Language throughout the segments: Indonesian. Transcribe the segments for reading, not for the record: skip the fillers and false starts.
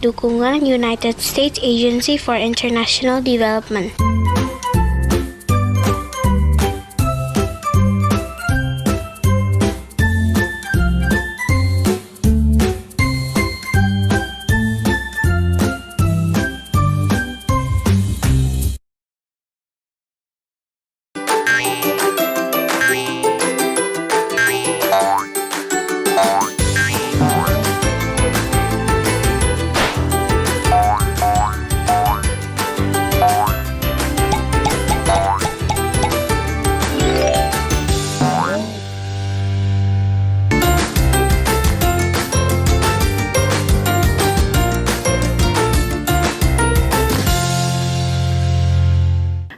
dukungan United States Agency for International Development.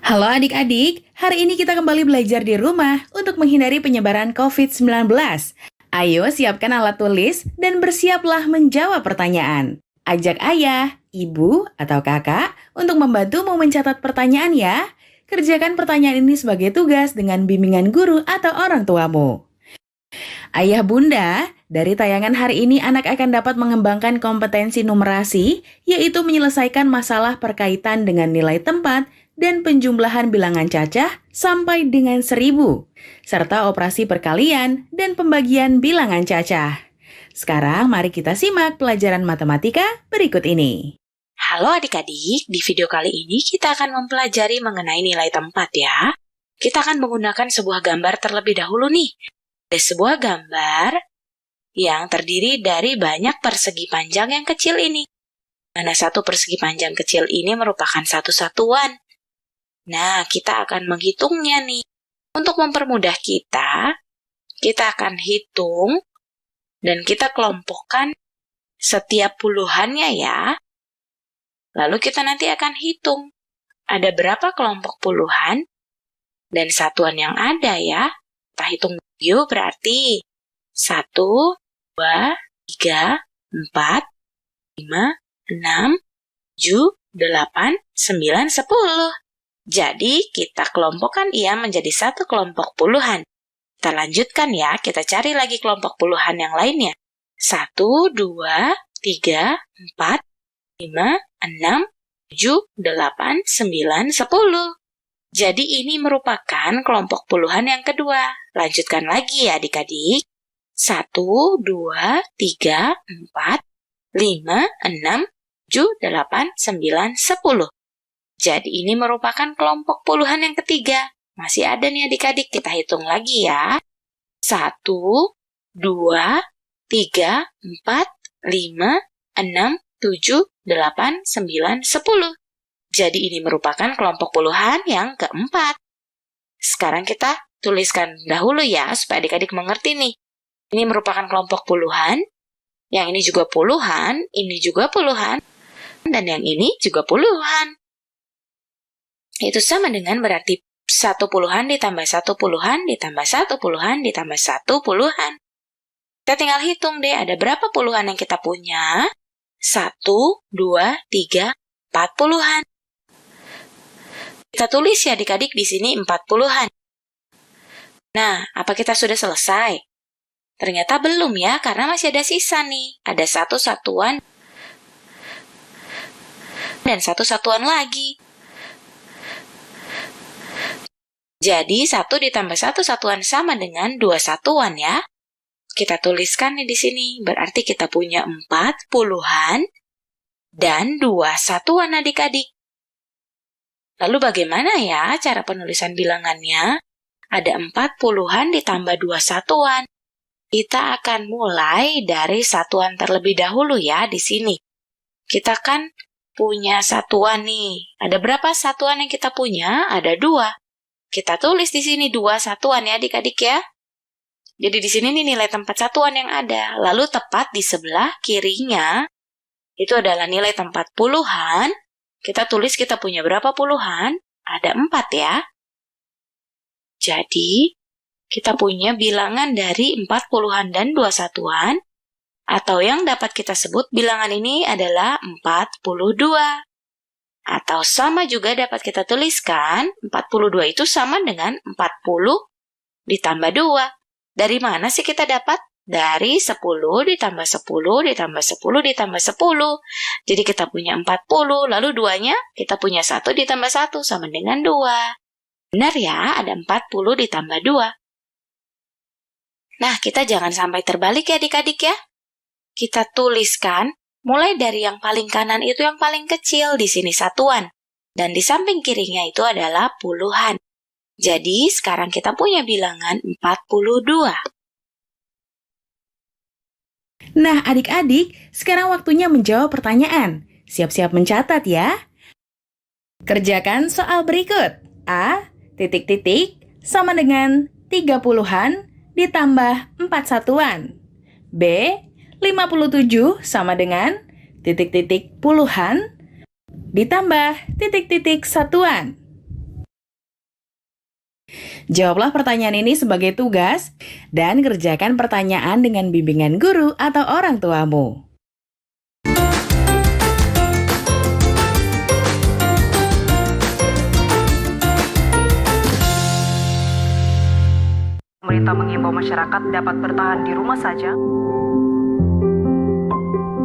Halo adik-adik, hari ini kita kembali belajar di rumah untuk menghindari penyebaran COVID-19. Ayo siapkan alat tulis dan bersiaplah menjawab pertanyaan. Ajak ayah, ibu, atau kakak untuk membantumu mencatat pertanyaan ya. Kerjakan pertanyaan ini sebagai tugas dengan bimbingan guru atau orang tuamu. Ayah bunda, dari tayangan hari ini anak akan dapat mengembangkan kompetensi numerasi, yaitu menyelesaikan masalah berkaitan dengan nilai tempat dan penjumlahan bilangan cacah sampai dengan 1000, serta operasi perkalian dan pembagian bilangan cacah. Sekarang mari kita simak pelajaran matematika berikut ini. Halo adik-adik, di video kali ini kita akan mempelajari mengenai nilai tempat ya. Kita akan menggunakan sebuah gambar terlebih dahulu nih. Ada sebuah gambar yang terdiri dari banyak persegi panjang yang kecil ini. Mana satu persegi panjang kecil ini merupakan satu satuan. Nah, kita akan menghitungnya nih. Untuk mempermudah kita akan hitung dan kita kelompokkan setiap puluhannya ya. Lalu kita nanti akan hitung ada berapa kelompok puluhan dan satuan yang ada ya. Kita hitung yuk berarti 1, 2, 3, 4, 5, 6, 7, 8, 9, 10. Jadi, kita kelompokkan ia menjadi satu kelompok puluhan. Kita lanjutkan ya, kita cari lagi kelompok puluhan yang lainnya. 1, 2, 3, 4, 5, 6, 7, 8, 9, 10. Jadi, ini merupakan kelompok puluhan yang kedua. Lanjutkan lagi ya adik-adik. 1, 2, 3, 4, 5, 6, 7, 8, 9, 10. Jadi ini merupakan kelompok puluhan yang ketiga. Masih ada nih adik-adik, kita hitung lagi ya. 1, 2, 3, 4, 5, 6, 7, 8, 9, 10. Jadi ini merupakan kelompok puluhan yang keempat. Sekarang kita tuliskan dahulu ya, supaya adik-adik mengerti nih. Ini merupakan kelompok puluhan, yang ini juga puluhan, ini juga puluhan, dan yang ini juga puluhan. Itu sama dengan berarti 1 puluhan ditambah 1 puluhan ditambah 1 puluhan ditambah 1 puluhan. Kita tinggal hitung deh, ada berapa puluhan yang kita punya? 1, 2, 3, 4 puluhan. Kita tulis ya adik-adik di sini 4 puluhan. Nah, apa kita sudah selesai? Ternyata belum ya, karena masih ada sisa nih. Ada 1 satuan dan 1 satuan lagi. Jadi, 1 ditambah 1 satuan sama dengan 2 satuan ya. Kita tuliskan nih di sini. Berarti kita punya 4 puluhan dan 2 satuan adik-adik. Lalu bagaimana ya cara penulisan bilangannya? Ada 4 puluhan ditambah 2 satuan. Kita akan mulai dari satuan terlebih dahulu ya di sini. Kita kan punya satuan nih. Ada berapa satuan yang kita punya? Ada 2. Kita tulis di sini 2 satuan ya adik-adik ya. Jadi di sini nih nilai tempat satuan yang ada. Lalu tepat di sebelah kirinya, itu adalah nilai tempat puluhan. Kita tulis kita punya berapa puluhan? Ada 4 ya. Jadi, kita punya bilangan dari 4 puluhan dan 2 satuan. Atau yang dapat kita sebut bilangan ini adalah 42. Atau sama juga dapat kita tuliskan, 42 itu sama dengan 40 ditambah 2. Dari mana sih kita dapat? dari 10 ditambah 10 ditambah 10 ditambah 10. Jadi kita punya 40, lalu 2-nya kita punya 1 ditambah 1 sama dengan 2. Benar ya, ada 40 ditambah 2. Nah, kita jangan sampai terbalik ya adik-adik ya. Kita tuliskan mulai dari yang paling kanan itu yang paling kecil, di sini satuan. Dan di samping kirinya itu adalah puluhan. Jadi sekarang kita punya bilangan 42. Nah, adik-adik, sekarang waktunya menjawab pertanyaan. Siap-siap mencatat ya. Kerjakan soal berikut. A, titik titik, sama dengan 30-an ditambah 4 satuan. B, 57 sama dengan titik titik puluhan ditambah titik titik satuan. Jawablah pertanyaan ini sebagai tugas dan kerjakan pertanyaan dengan bimbingan guru atau orang tuamu. Pemerintah mengimbau masyarakat dapat bertahan di rumah saja.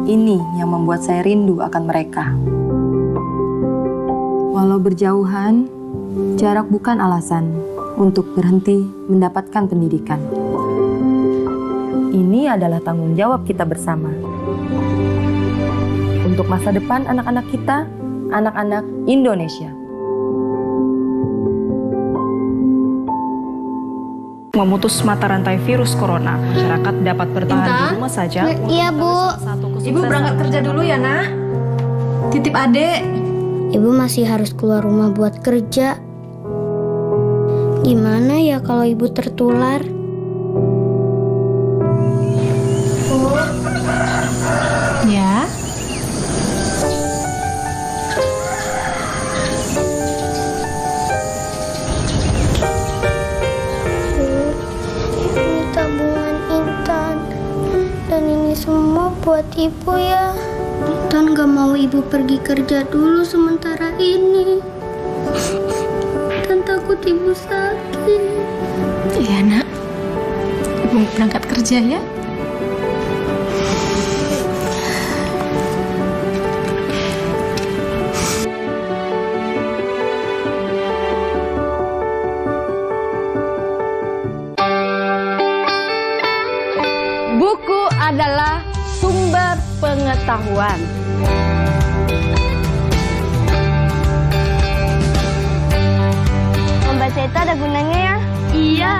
Ini yang membuat saya rindu akan mereka. Walau berjauhan, jarak bukan alasan untuk berhenti mendapatkan pendidikan. Ini adalah tanggung jawab kita bersama. Untuk masa depan anak-anak kita, anak-anak Indonesia. Memutus mata rantai virus corona, masyarakat dapat bertahan di rumah saja. Iya, Bu. Ibu berangkat kerja dulu ya, Nak. Titip adek. Ibu masih harus keluar rumah buat kerja. Gimana ya kalau ibu tertular? Ya. Ini tabungan Intan. Dan ini semua buat ibu ya. Intan gak mau ibu pergi kerja dulu sementara ini. Dan takut ibu sakit. Iya, Nak. Ibu berangkat kerja ya. Buku adalah sumber pengetahuan. Membaca itu ada gunanya ya? Iya.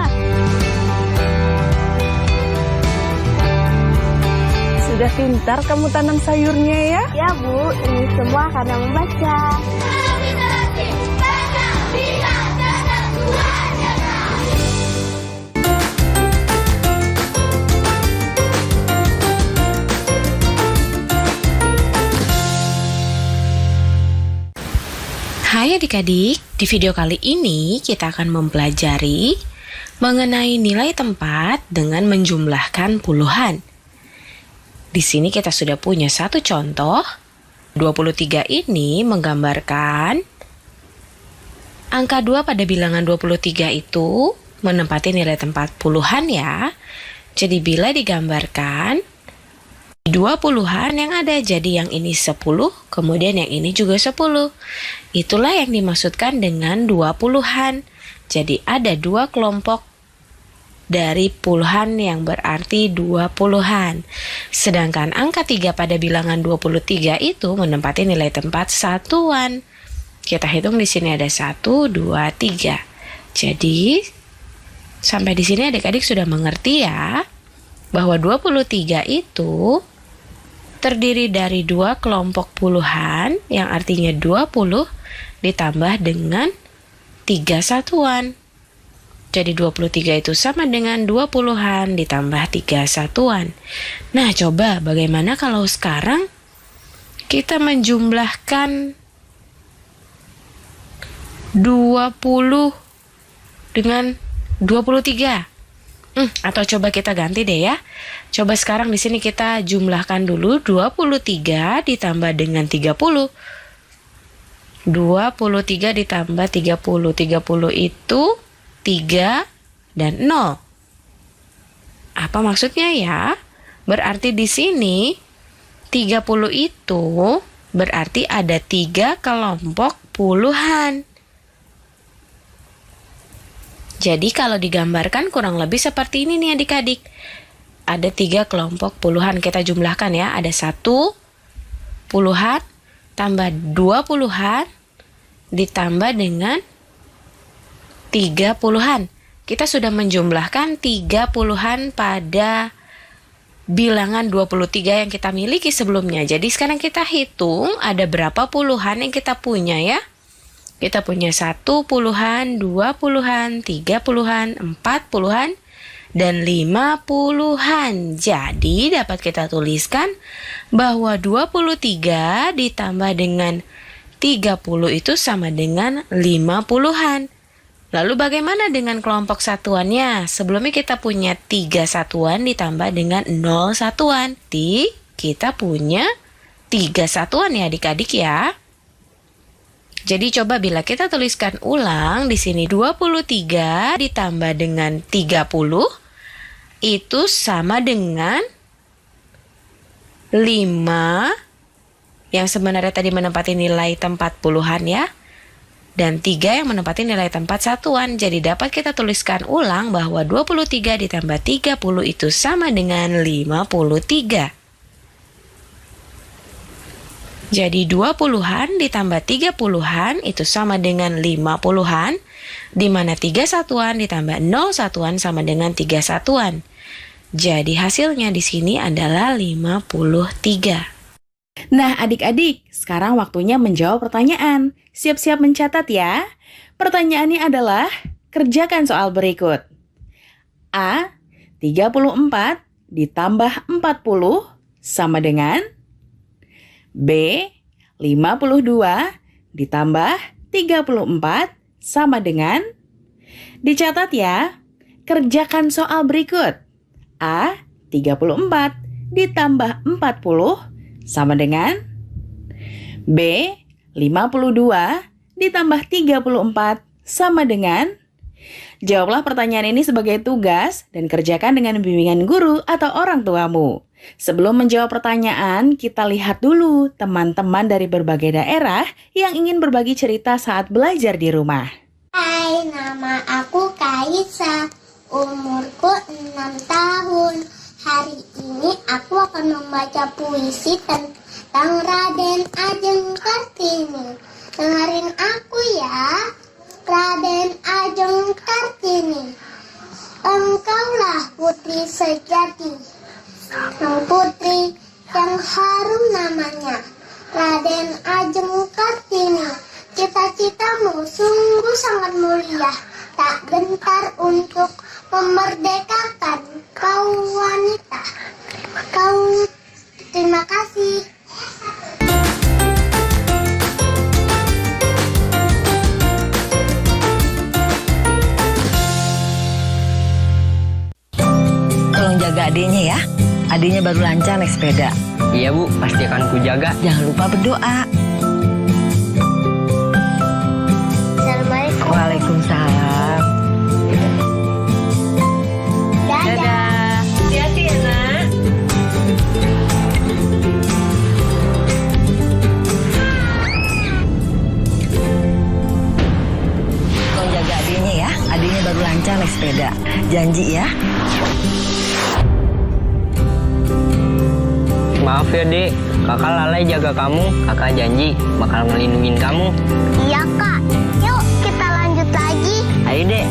Sudah pintar kamu tanam sayurnya ya? Ya Bu, ini semua karena membaca. Hai adik-adik, di video kali ini kita akan mempelajari mengenai nilai tempat dengan menjumlahkan puluhan. Di sini kita sudah punya satu contoh. 23 ini menggambarkan angka 2 pada bilangan 23 itu menempati nilai tempat puluhan ya. Jadi bila digambarkan 20-an yang ada, jadi yang ini 10, kemudian yang ini juga 10. Itulah yang dimaksudkan dengan 20-an. Jadi ada dua kelompok dari puluhan yang berarti 20-an. Sedangkan angka 3 pada bilangan 23 itu menempati nilai tempat satuan. Kita hitung di sini ada 1, 2, 3. Jadi sampai di sini adik-adik sudah mengerti ya bahwa 23 itu terdiri dari dua kelompok puluhan yang artinya 20 ditambah dengan 3 satuan. Jadi 23 itu sama dengan 20-an ditambah 3 satuan. Nah, coba bagaimana kalau sekarang kita menjumlahkan 20 dengan 23. Atau coba kita ganti deh ya. Coba sekarang di sini kita jumlahkan dulu 23 ditambah dengan 30. 23 ditambah 30. 30 itu 3 dan 0. Apa maksudnya ya? Berarti di sini 30 itu berarti ada 3 kelompok puluhan. Jadi kalau digambarkan kurang lebih seperti ini nih adik-adik. Ada 3 kelompok puluhan. Kita jumlahkan ya. Ada 1 puluhan tambah 2 puluhan ditambah dengan 3 puluhan. Kita sudah menjumlahkan 3 puluhan pada bilangan 23 yang kita miliki sebelumnya. Jadi sekarang kita hitung ada berapa puluhan yang kita punya ya. Kita punya 1 puluhan, 2 puluhan, 3 puluhan, 4 puluhan, dan 5 puluhan. Jadi dapat kita tuliskan bahwa 23 ditambah dengan 30 itu sama dengan 5 puluhan. Lalu bagaimana dengan kelompok satuannya? Sebelumnya kita punya 3 satuan ditambah dengan 0 satuan. Kita punya 3 satuan ya adik-adik ya. Jadi coba bila kita tuliskan ulang di sini 23 ditambah dengan 30 itu sama dengan 5 yang sebenarnya tadi menempati nilai tempat puluhan ya. Dan 3 yang menempati nilai tempat satuan. Jadi dapat kita tuliskan ulang bahwa 23 ditambah 30 itu sama dengan 53. Jadi 2 puluhan ditambah 3 puluhan itu sama dengan 5 puluhan. Di mana 3 satuan ditambah 0 satuan sama dengan 3 satuan. Jadi hasilnya di sini adalah 53. Nah, adik-adik, sekarang waktunya menjawab pertanyaan. Siap-siap mencatat ya. Pertanyaannya adalah, kerjakan soal berikut. A. 34 ditambah 40 sama dengan B. 52 ditambah 34 sama dengan. Dicatat ya. Kerjakan soal berikut. A. 34 ditambah 40 sama dengan B. 52 ditambah 34 sama dengan. Jawablah pertanyaan ini sebagai tugas dan kerjakan dengan bimbingan guru atau orang tuamu. Sebelum menjawab pertanyaan, kita lihat dulu teman-teman dari berbagai daerah yang ingin berbagi cerita saat belajar di rumah. Hai, nama aku Kaisa. Umurku 6 tahun. Hari ini aku akan membaca puisi tentang Raden Ajeng Kartini. Dengerin aku ya. Raden Ajeng Kartini, engkaulah putri sejati, sang putri yang harum namanya. Raden Ajeng Kartini, cita-citamu sungguh sangat mulia, tak gentar untuk memerdekakan kaum wanita. Terima kasih. Tolong jaga adiknya ya. Adiknya baru lancar naik sepeda. Iya Bu, pasti akan ku jaga. Jangan lupa berdoa. Assalamualaikum. Waalaikumsalam. Dadah. Hati-hati ya nak. Tolong jaga adiknya ya. Adiknya baru lancar naik sepeda. Janji ya. Maaf ya Dek, kakak lalai jaga kamu. Kakak janji bakal ngelindungin kamu. Iya Kak, yuk kita lanjut lagi. Ayo Dek.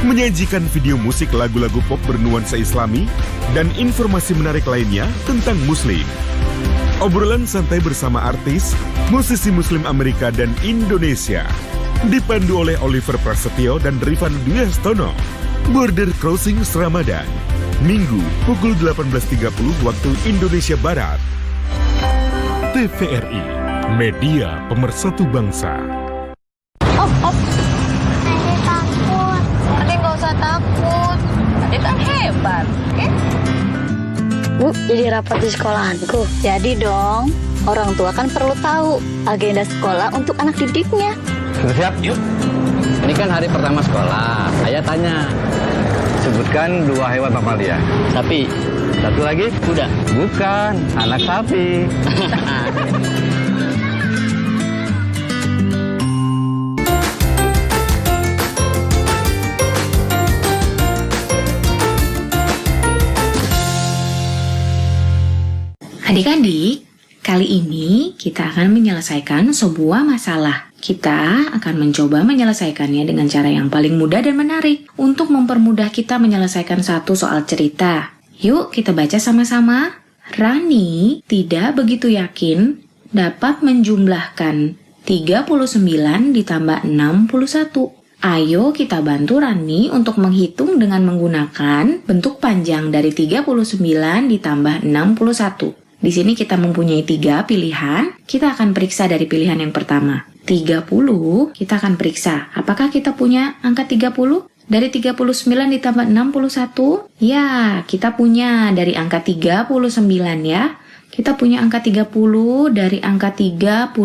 Menyajikan video musik lagu-lagu pop bernuansa Islami dan informasi menarik lainnya tentang Muslim. Obrolan santai bersama artis, musisi Muslim Amerika dan Indonesia. Dipandu oleh Oliver Prasetyo dan Rifan Dwi Hastono. Border Crossing Ramadan. Minggu pukul 18.30 waktu Indonesia Barat. TVRI, media pemersatu bangsa. Bu, jadi rapat di sekolahanku. Jadi dong, orang tua kan perlu tahu agenda sekolah untuk anak didiknya. Siap, yuk. Ini kan hari pertama sekolah. Ayah tanya, sebutkan 2 hewan mamalia. Sapi. Satu lagi? Kuda. Bukan, anak sapi. Adik-adik, kali ini kita akan menyelesaikan sebuah masalah. Kita akan mencoba menyelesaikannya dengan cara yang paling mudah dan menarik untuk mempermudah kita menyelesaikan satu soal cerita. Yuk kita baca sama-sama. Rani tidak begitu yakin dapat menjumlahkan 39 ditambah 61. Ayo kita bantu Rani untuk menghitung dengan menggunakan bentuk panjang dari 39 ditambah 61. Di sini kita mempunyai 3 pilihan. Kita akan periksa dari pilihan yang pertama. 30, kita akan periksa. Apakah kita punya angka 30? Dari 39 ditambah 61? Ya, kita punya dari angka 39 ya. Kita punya angka 30 dari angka 39.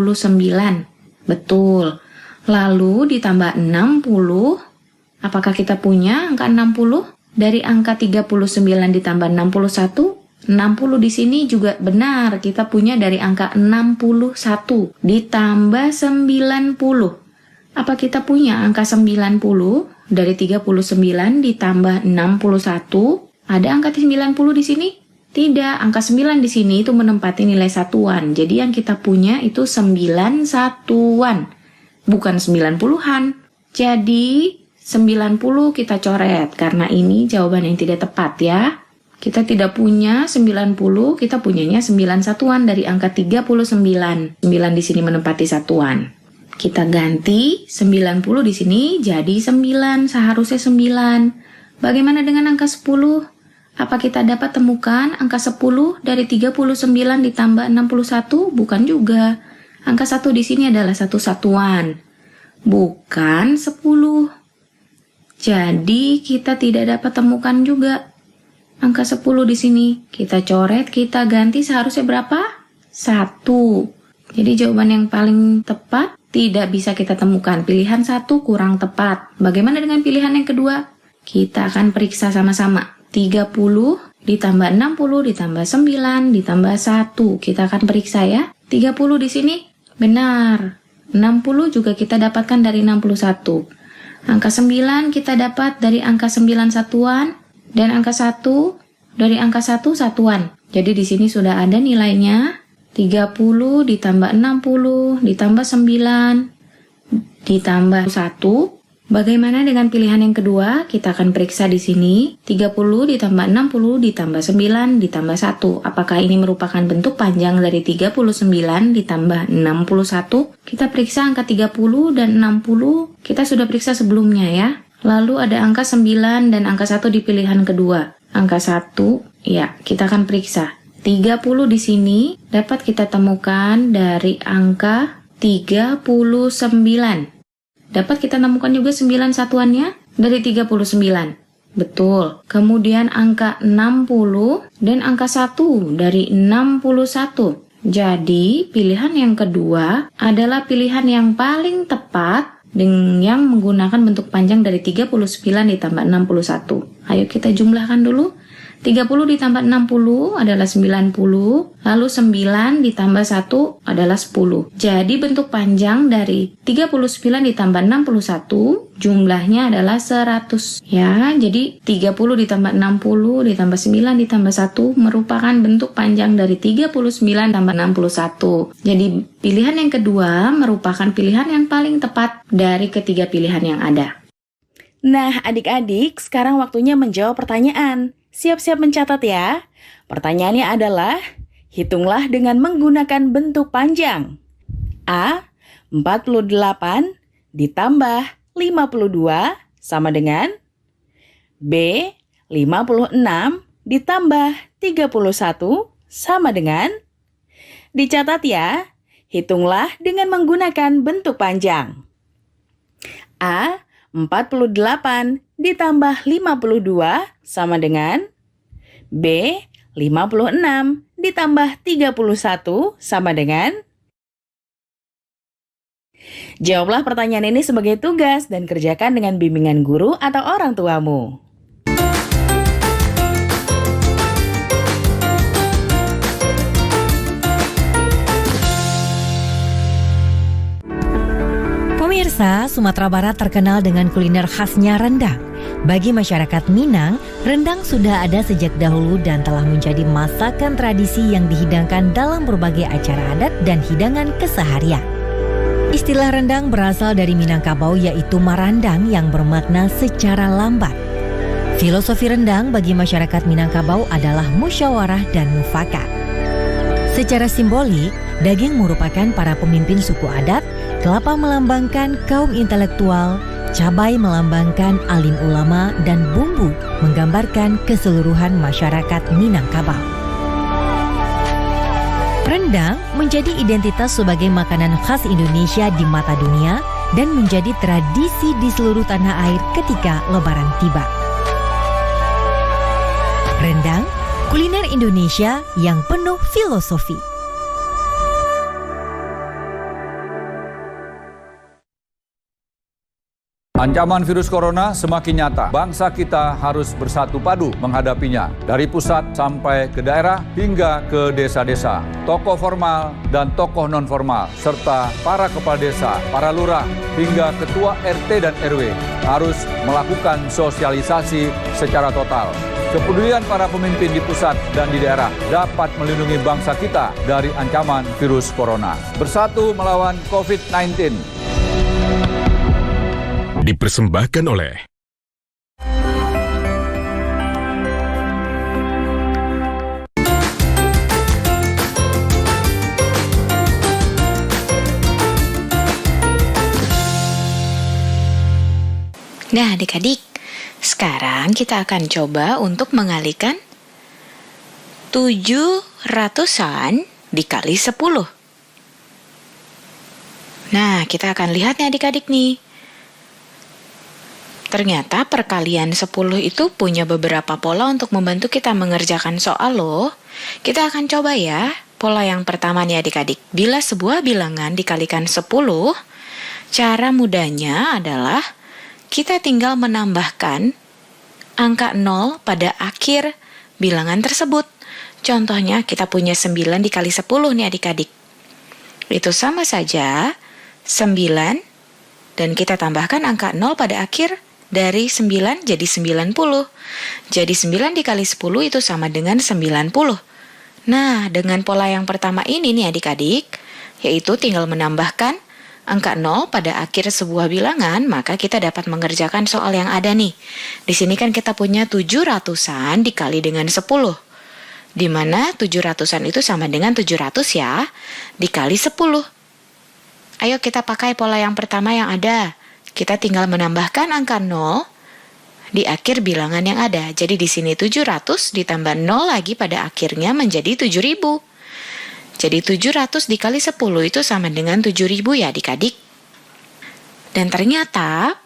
Betul. Lalu ditambah 60. Apakah kita punya angka 60? Dari angka 39 ditambah 61? 60 di sini juga benar, kita punya dari angka 61 ditambah 90. Apa kita punya angka 90 dari 39 ditambah 61? Ada angka 90 di sini? Tidak, angka 9 di sini itu menempati nilai satuan. Jadi yang kita punya itu 9 satuan, bukan 90-an. Jadi 90 kita coret karena ini jawaban yang tidak tepat ya. Kita tidak punya 90, kita punyanya 9 satuan dari angka 39. 9 di sini menempati satuan. Kita ganti 90 di sini jadi 9, seharusnya 9. Bagaimana dengan angka 10? Apa kita dapat temukan angka 10 dari 39 ditambah 61? Bukan juga. Angka 1 di sini adalah satu satuan. Bukan 10. Jadi kita tidak dapat temukan juga. Angka 10 di sini. Kita coret, kita ganti seharusnya berapa? 1. Jadi jawaban yang paling tepat tidak bisa kita temukan. Pilihan 1 kurang tepat. Bagaimana dengan pilihan yang kedua? Kita akan periksa sama-sama. 30 ditambah 60 ditambah 9 ditambah 1. Kita akan periksa ya. 30 di sini? Benar. 60 juga kita dapatkan dari 61. Angka 9 kita dapat dari angka 9 satuan. Dan angka 1 dari angka 1 satuan. Jadi di sini sudah ada nilainya 30 ditambah 60 ditambah 9 ditambah 1. Bagaimana dengan pilihan yang kedua? Kita akan periksa di sini 30 ditambah 60 ditambah 9 ditambah 1. Apakah ini merupakan bentuk panjang dari 39 ditambah 61? Kita periksa angka 30 dan 60. Kita sudah periksa sebelumnya ya. Lalu ada angka 9 dan angka 1 di pilihan kedua. Angka 1, ya, kita akan periksa. 30 di sini dapat kita temukan dari angka 39. Dapat kita temukan juga 9 satuannya dari 39. Betul. Kemudian angka 60 dan angka 1 dari 61. Jadi, pilihan yang kedua adalah pilihan yang paling tepat dengan yang menggunakan bentuk panjang dari 39 ditambah 61. Ayo kita jumlahkan dulu. 30 ditambah 60 adalah 90, lalu 9 ditambah 1 adalah 10. Jadi bentuk panjang dari 39 ditambah 61 jumlahnya adalah 100. Ya, jadi 30 ditambah 60 ditambah 9 ditambah 1 merupakan bentuk panjang dari 39 tambah 61. Jadi pilihan yang kedua merupakan pilihan yang paling tepat dari ketiga pilihan yang ada. Nah, adik-adik, sekarang waktunya menjawab pertanyaan. Siap-siap mencatat ya. Pertanyaannya adalah, hitunglah dengan menggunakan bentuk panjang. A. 48 ditambah 52 sama dengan B. 56 ditambah 31 sama dengan. Dicatat ya. Hitunglah dengan menggunakan bentuk panjang. A. 48 ditambah 52 sama dengan B. 56 ditambah 31 sama dengan? Jawablah pertanyaan ini sebagai tugas dan kerjakan dengan bimbingan guru atau orang tuamu. Pemirsa, Sumatera Barat terkenal dengan kuliner khasnya rendang. Bagi masyarakat Minang, rendang sudah ada sejak dahulu dan telah menjadi masakan tradisi yang dihidangkan dalam berbagai acara adat dan hidangan keseharian. Istilah rendang berasal dari Minangkabau yaitu marandang yang bermakna secara lambat. Filosofi rendang bagi masyarakat Minangkabau adalah musyawarah dan mufakat. Secara simbolik, daging merupakan para pemimpin suku adat, kelapa melambangkan kaum intelektual, cabai melambangkan alim ulama, dan bumbu menggambarkan keseluruhan masyarakat Minangkabau. Rendang menjadi identitas sebagai makanan khas Indonesia di mata dunia dan menjadi tradisi di seluruh tanah air ketika Lebaran tiba. Rendang, kuliner Indonesia yang penuh filosofi. Ancaman virus corona semakin nyata. Bangsa kita harus bersatu padu menghadapinya. Dari pusat sampai ke daerah hingga ke desa-desa. Tokoh formal dan tokoh non-formal, serta para kepala desa, para lurah, hingga ketua RT dan RW harus melakukan sosialisasi secara total. Kepedulian para pemimpin di pusat dan di daerah dapat melindungi bangsa kita dari ancaman virus corona. Bersatu melawan COVID-19. Dipersembahkan oleh Nah, adik-adik, sekarang kita akan coba untuk mengalihkan 700-an dikali 10. Nah, kita akan lihat nih adik-adik nih. Ternyata perkalian 10 itu punya beberapa pola untuk membantu kita mengerjakan soal loh. Kita akan coba ya. Pola yang pertama nih adik-adik. Bila sebuah bilangan dikalikan 10, cara mudahnya adalah kita tinggal menambahkan angka 0 pada akhir bilangan tersebut. Contohnya kita punya 9 dikali 10 nih adik-adik. Itu sama saja 9 dan kita tambahkan angka 0 pada akhir. Dari 9 jadi 90. Jadi 9 dikali 10 itu sama dengan 90. Nah, dengan pola yang pertama ini nih adik-adik, yaitu tinggal menambahkan angka 0 pada akhir sebuah bilangan, maka kita dapat mengerjakan soal yang ada nih. Di sini kan kita punya 700-an dikali dengan 10. Di mana 700-an itu sama dengan 700 ya, dikali 10. Ayo kita pakai pola yang pertama yang ada. Kita tinggal menambahkan angka 0 di akhir bilangan yang ada. Jadi di sini 700 ditambah 0 lagi pada akhirnya menjadi 7.000. Jadi 700 dikali 10 itu sama dengan 7.000 ya adik-adik. Dan ternyata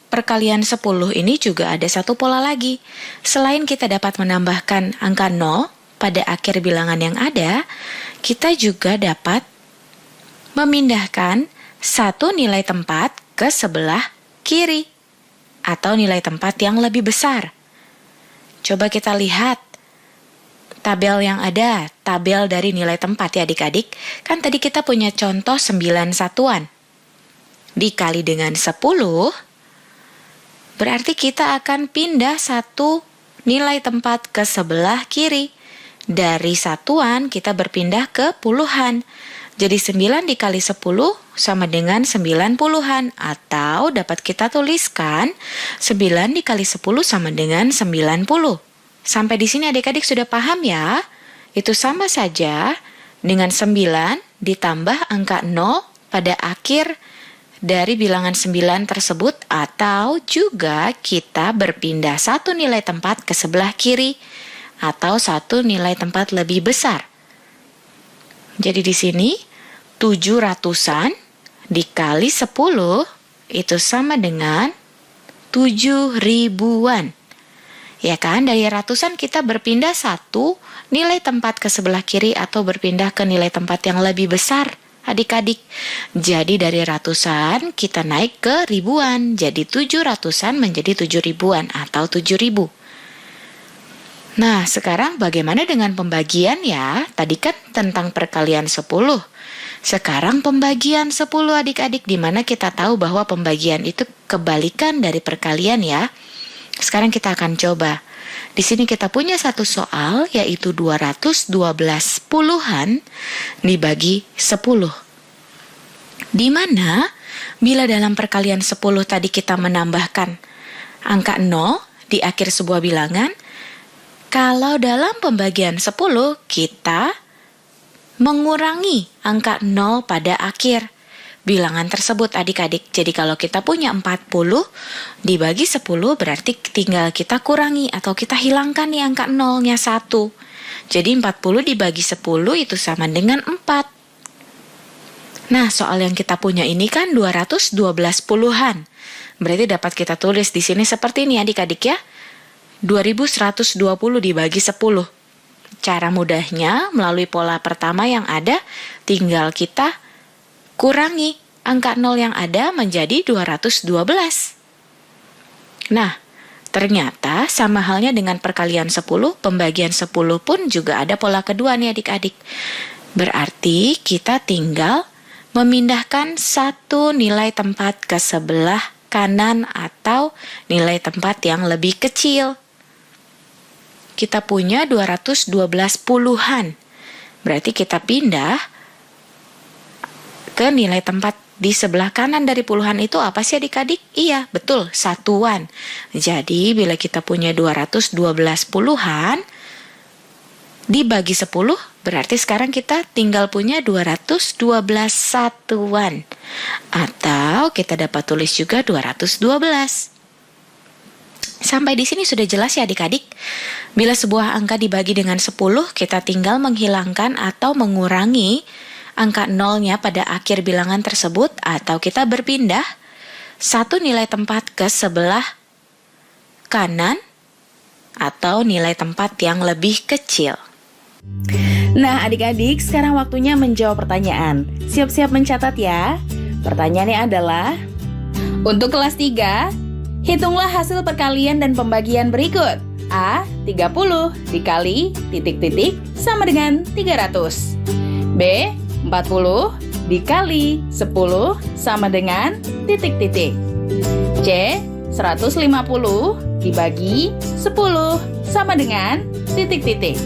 perkalian 10 ini juga ada satu pola lagi. Selain kita dapat menambahkan angka 0 pada akhir bilangan yang ada, kita juga dapat memindahkan satu nilai tempat ke sebelah kiri atau nilai tempat yang lebih besar. Coba kita lihat tabel yang ada, tabel dari nilai tempat ya adik-adik. Kan tadi kita punya contoh 9 satuan. Dikali dengan 10, berarti kita akan pindah satu nilai tempat ke sebelah kiri. Dari satuan kita berpindah ke puluhan. Jadi 9 dikali 10 sama dengan 90-an. Atau dapat kita tuliskan 9 dikali 10 sama dengan 90. Sampai di sini adik-adik sudah paham ya? Itu sama saja dengan 9 ditambah angka 0 pada akhir dari bilangan 9 tersebut. Atau juga kita berpindah satu nilai tempat ke sebelah kiri. Atau satu nilai tempat lebih besar. Jadi di sini 700-an dikali 10 itu sama dengan 7.000-an. Ya kan, dari ratusan kita berpindah satu nilai tempat ke sebelah kiri atau berpindah ke nilai tempat yang lebih besar, adik-adik. Jadi dari ratusan kita naik ke ribuan, jadi 700-an menjadi 7.000-an atau 7.000. Nah, sekarang bagaimana dengan pembagian ya? Tadi kan tentang perkalian 10. Sekarang pembagian 10 adik-adik, di mana kita tahu bahwa pembagian itu kebalikan dari perkalian ya. Sekarang kita akan coba. Di sini kita punya satu soal, yaitu 212 puluhan dibagi 10. Di mana bila dalam perkalian 10 tadi kita menambahkan angka 0 di akhir sebuah bilangan, kalau dalam pembagian 10 kita mengurangi angka 0 pada akhir bilangan tersebut adik-adik. Jadi kalau kita punya 40 dibagi 10 berarti tinggal kita kurangi atau kita hilangkan nih angka 0-nya 1. Jadi 40 dibagi 10 itu sama dengan 4. Nah, soal yang kita punya ini kan 212 puluhan. Berarti dapat kita tulis di sini seperti ini adik-adik ya. 2120 dibagi 10. Cara mudahnya melalui pola pertama yang ada, tinggal kita kurangi angka 0 yang ada menjadi 212. Nah, ternyata sama halnya dengan perkalian 10, pembagian 10 pun juga ada pola kedua nih adik-adik. Berarti kita tinggal memindahkan satu nilai tempat ke sebelah kanan atau nilai tempat yang lebih kecil. Kita punya 212 puluhan. Berarti kita pindah ke nilai tempat di sebelah kanan dari puluhan itu apa sih adik-adik? Iya, betul, satuan. Jadi bila kita punya 212 puluhan dibagi 10, berarti sekarang kita tinggal punya 212 satuan. Atau kita dapat tulis juga 212. Sampai di sini sudah jelas ya adik-adik. Bila sebuah angka dibagi dengan 10, kita tinggal menghilangkan atau mengurangi angka 0-nya pada akhir bilangan tersebut, atau kita berpindah satu nilai tempat ke sebelah kanan atau nilai tempat yang lebih kecil. Nah adik-adik, sekarang waktunya menjawab pertanyaan. Siap-siap mencatat ya. Pertanyaannya adalah, untuk kelas 3, hitunglah hasil perkalian dan pembagian berikut. A. 30 dikali titik-titik sama dengan 300. B. 40 dikali 10 sama dengan titik-titik. C. 150 dibagi 10 sama dengan titik-titik.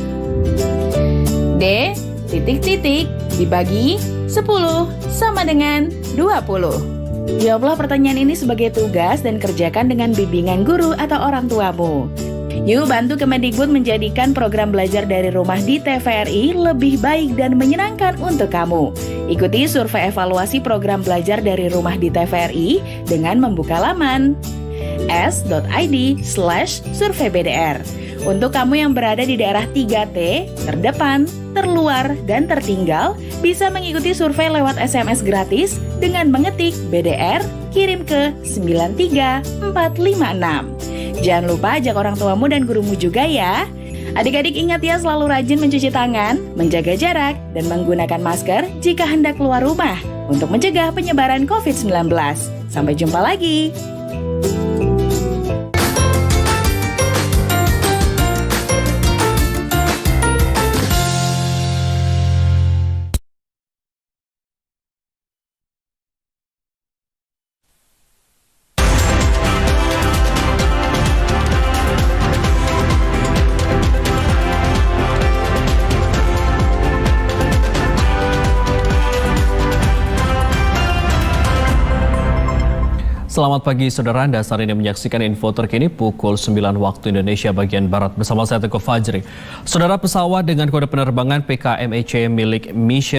D. Titik-titik dibagi 10 sama dengan 20. Jawablah pertanyaan ini sebagai tugas dan kerjakan dengan bimbingan guru atau orang tuamu. Yuk bantu Kemendikbud menjadikan program belajar dari rumah di TVRI lebih baik dan menyenangkan untuk kamu. Ikuti survei evaluasi program belajar dari rumah di TVRI dengan membuka laman s.id/surveybdr. Untuk kamu yang berada di daerah 3T, terdepan, terluar, dan tertinggal, bisa mengikuti survei lewat SMS gratis dengan mengetik BDR, kirim ke 93456. Jangan lupa ajak orang tuamu dan gurumu juga ya. Adik-adik ingat ya, selalu rajin mencuci tangan, menjaga jarak, dan menggunakan masker jika hendak keluar rumah untuk mencegah penyebaran COVID-19. Sampai jumpa lagi. Selamat pagi saudara, Anda saat ini menyaksikan info terkini pukul 9 waktu Indonesia bagian Barat bersama saya Teguh Fajri. Saudara, pesawat dengan kode penerbangan PKMEC milik Mission